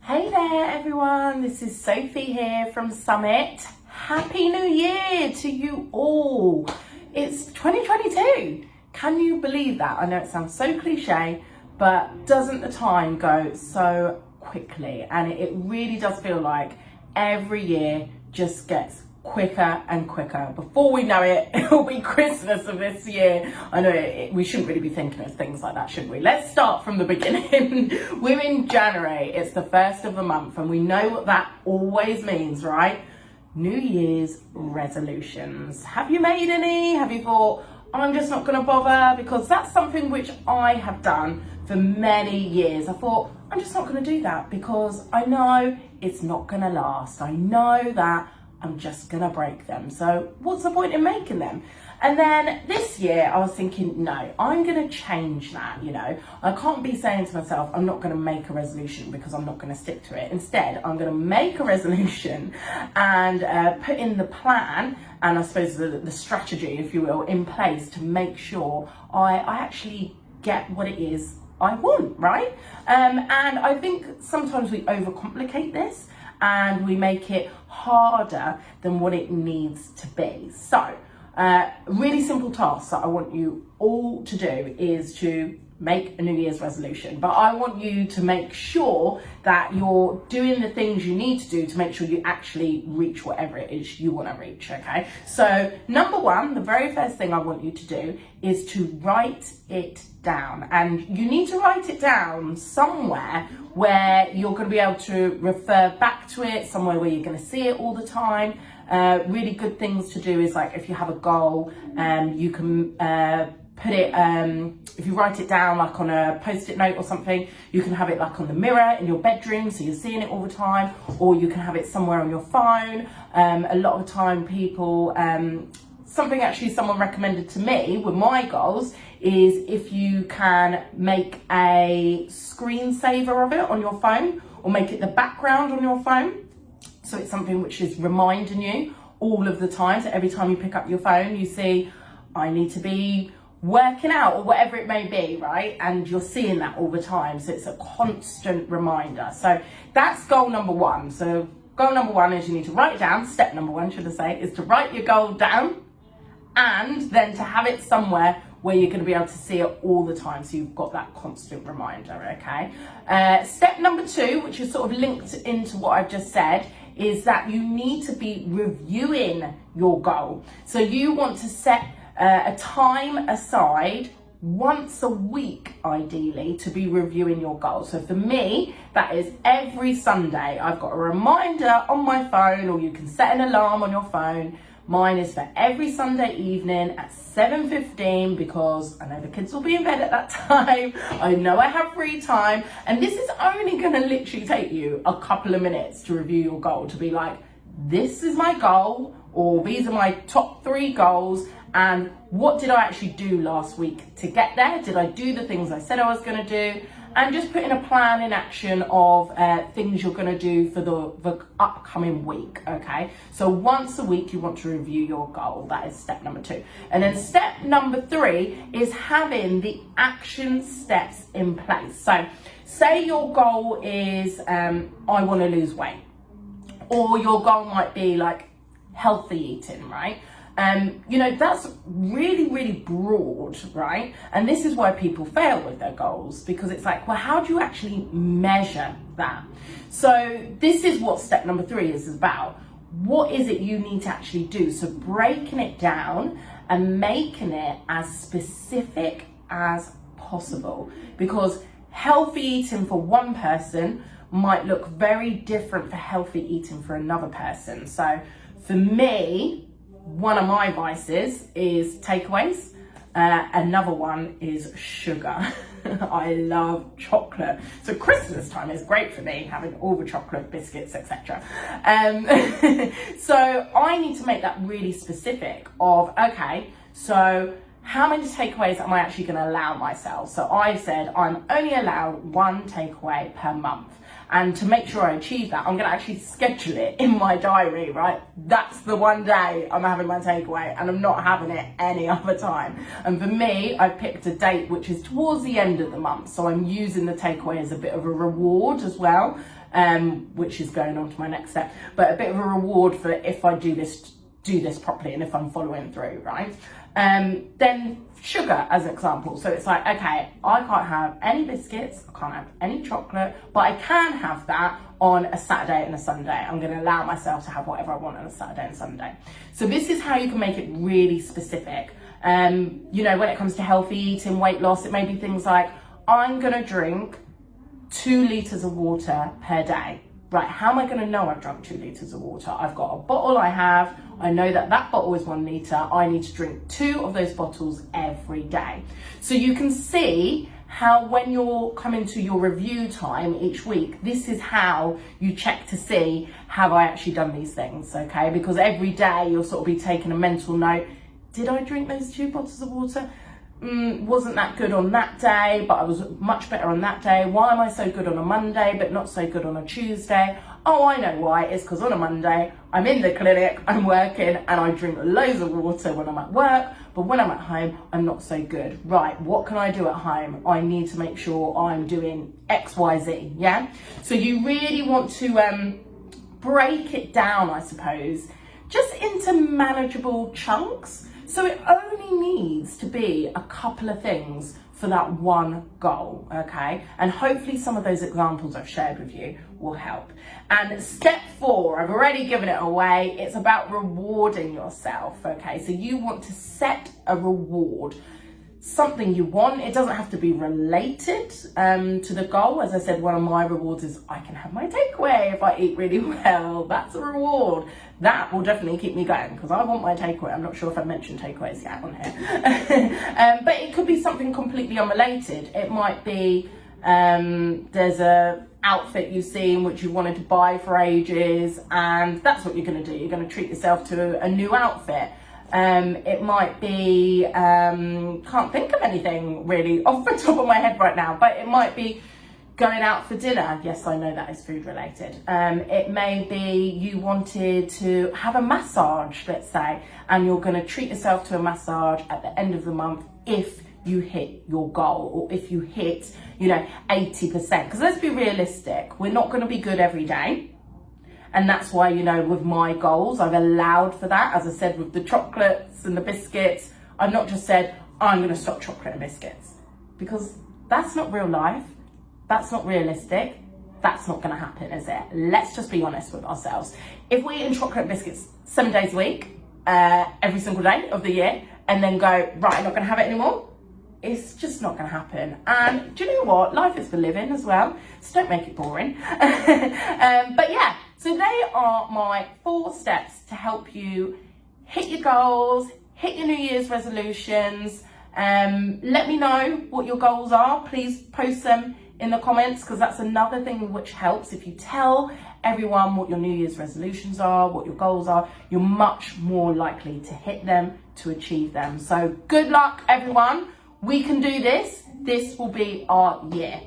Hey there everyone, this is Sophie here from Summit. Happy New Year to you all. It's 2022. Can you believe that? I know it sounds so cliche, but doesn't the time go so quickly? And it really does feel like every year just gets quicker and quicker. Before we know it, it'll be Christmas of this year. I know we shouldn't really be thinking of things like that, should we? Let's start from the beginning. We're in January, it's the first of the month, and we know what that always means, right? New Year's resolutions. Have you made any? Have you thought, I'm just not going to bother? Because that's something which I have done for many years. I thought, I'm just not going to do that because I know it's not going to last. I know that I'm just gonna break them. So what's the point in making them? And then this year I was thinking, no, I'm gonna change that, I can't be saying to myself, I'm not gonna make a resolution because I'm not gonna stick to it. Instead, I'm gonna make a resolution and put in the plan and I suppose the strategy, if you will, in place to make sure I actually get what it is I want, right? And I think sometimes we overcomplicate this and we make it harder than what it needs to be. So, really simple task that I want you all to do is to make a New Year's resolution. But I want you to make sure that you're doing the things you need to do to make sure you actually reach whatever it is you want to reach, okay? So, number one, the very first thing I want you to do is to write it down. And you need to write it down somewhere where you're going to be able to refer back to it, somewhere where you're going to see it all the time. Really good things to do is like if you have a goal, you can put it, if you write it down like on a post-it note or something, you can have it like on the mirror in your bedroom so you're seeing it all the time, or you can have it somewhere on your phone. A lot of the time people, something actually someone recommended to me with my goals is if you can make a screensaver of it on your phone or make it the background on your phone. So it's something which is reminding you all of the time. So every time you pick up your phone, you see, I need to be working out or whatever it may be, right? And you're seeing that all the time. So it's a constant reminder. So that's goal number one. So goal number one is you need to write it down. Step number one, should I say, is to write your goal down and then to have it somewhere where you're going to be able to see it all the time. So you've got that constant reminder, okay? Step number two, which is sort of linked into what I've just said, is that you need to be reviewing your goal. So you want to set a time aside once a week, ideally, to be reviewing your goal. So for me, that is every Sunday. I've got a reminder on my phone, or you can set an alarm on your phone. Mine is for every Sunday evening at 7:15 because I know the kids will be in bed at that time. I know I have free time. And this is only going to literally take you a couple of minutes to review your goal, to be like, this is my goal, or these are my top 3 goals. And what did I actually do last week to get there? Did I do the things I said I was going to do? And just putting a plan in action of things you're going to do for the upcoming week, okay? So once a week, you want to review your goal. That is step number 2. And then step number 3 is having the action steps in place. So say your goal is, I want to lose weight. Or your goal might be like healthy eating, right? That's really, really broad, right? And this is why people fail with their goals, because it's like, well, how do you actually measure that? So this is what step number 3 is about. What is it you need to actually do? So breaking it down and making it as specific as possible, because healthy eating for one person might look very different for healthy eating for another person. So for me, one of my vices is takeaways. Another one is sugar. I love chocolate. So Christmas time is great for me, having all the chocolate, biscuits, etc. So I need to make that really specific of, okay, so how many takeaways am I actually going to allow myself? So I said I'm only allowed 1 takeaway per month. And to make sure I achieve that, I'm going to actually schedule it in my diary, right? That's the one day I'm having my takeaway, and I'm not having it any other time. And for me, I've picked a date which is towards the end of the month. So I'm using the takeaway as a bit of a reward as well, which is going on to my next step, but a bit of a reward for if I do this properly and if I'm following through, right? Then sugar as an example. So it's like, okay, I can't have any biscuits, I can't have any chocolate, but I can have that on a Saturday and a Sunday. I'm going to allow myself to have whatever I want on a Saturday and Sunday. So this is how you can make it really specific. You know, when it comes to healthy eating, weight loss, it may be things like, I'm going to drink 2 litres of water per day. Right, how am I going to know I've drunk 2 litres of water? I've got a bottle I know that bottle is 1 litre. I need to drink 2 of those bottles every day. So you can see how when you're coming to your review time each week, this is how you check to see, have I actually done these things, okay? Because every day you'll sort of be taking a mental note. Did I drink those 2 bottles of water? Wasn't that good on that day, but I was much better on that day. Why am I so good on a Monday but not so good on a Tuesday? Oh, I know why. It's because on a Monday I'm in the clinic, I'm working, and I drink loads of water when I'm at work, but when I'm at home I'm not so good. Right, what can I do at home? I need to make sure I'm doing XYZ, yeah? So you really want to break it down, I suppose, just into manageable chunks. So it only needs to be a couple of things for that one goal, okay? And hopefully some of those examples I've shared with you will help. And step 4, I've already given it away. It's about rewarding yourself, okay? So you want to set a reward, something you want. It doesn't have to be related to the goal. As I said, one of my rewards is I can have my takeaway if I eat really well. That's a reward. That will definitely keep me going because I want my takeaway. I'm not sure if I mentioned takeaways yet on here. But it could be something completely unrelated. It might be there's a outfit you've seen which you wanted to buy for ages, and that's what you're going to do. You're going to treat yourself to a new outfit. It might be, can't think of anything really off the top of my head right now, but it might be going out for dinner. Yes, I know that is food related. It may be you wanted to have a massage, let's say, and you're going to treat yourself to a massage at the end of the month if you hit your goal, or if you hit, 80%. Because let's be realistic, we're not going to be good every day. And that's why, with my goals, I've allowed for that. As I said, with the chocolates and the biscuits, I've not just said, I'm going to stop chocolate and biscuits. Because that's not real life. That's not realistic. That's not going to happen, is it? Let's just be honest with ourselves. If we're eating chocolate and biscuits 7 days a week, every single day of the year, and then go, right, I'm not going to have it anymore, it's just not going to happen. And do you know what? Life is for living as well. So don't make it boring. But yeah. So they are my 4 steps to help you hit your goals, hit your New Year's resolutions. Let me know what your goals are. Please post them in the comments, because that's another thing which helps. If you tell everyone what your New Year's resolutions are, what your goals are, you're much more likely to hit them, to achieve them. So good luck, everyone. We can do this. This will be our year.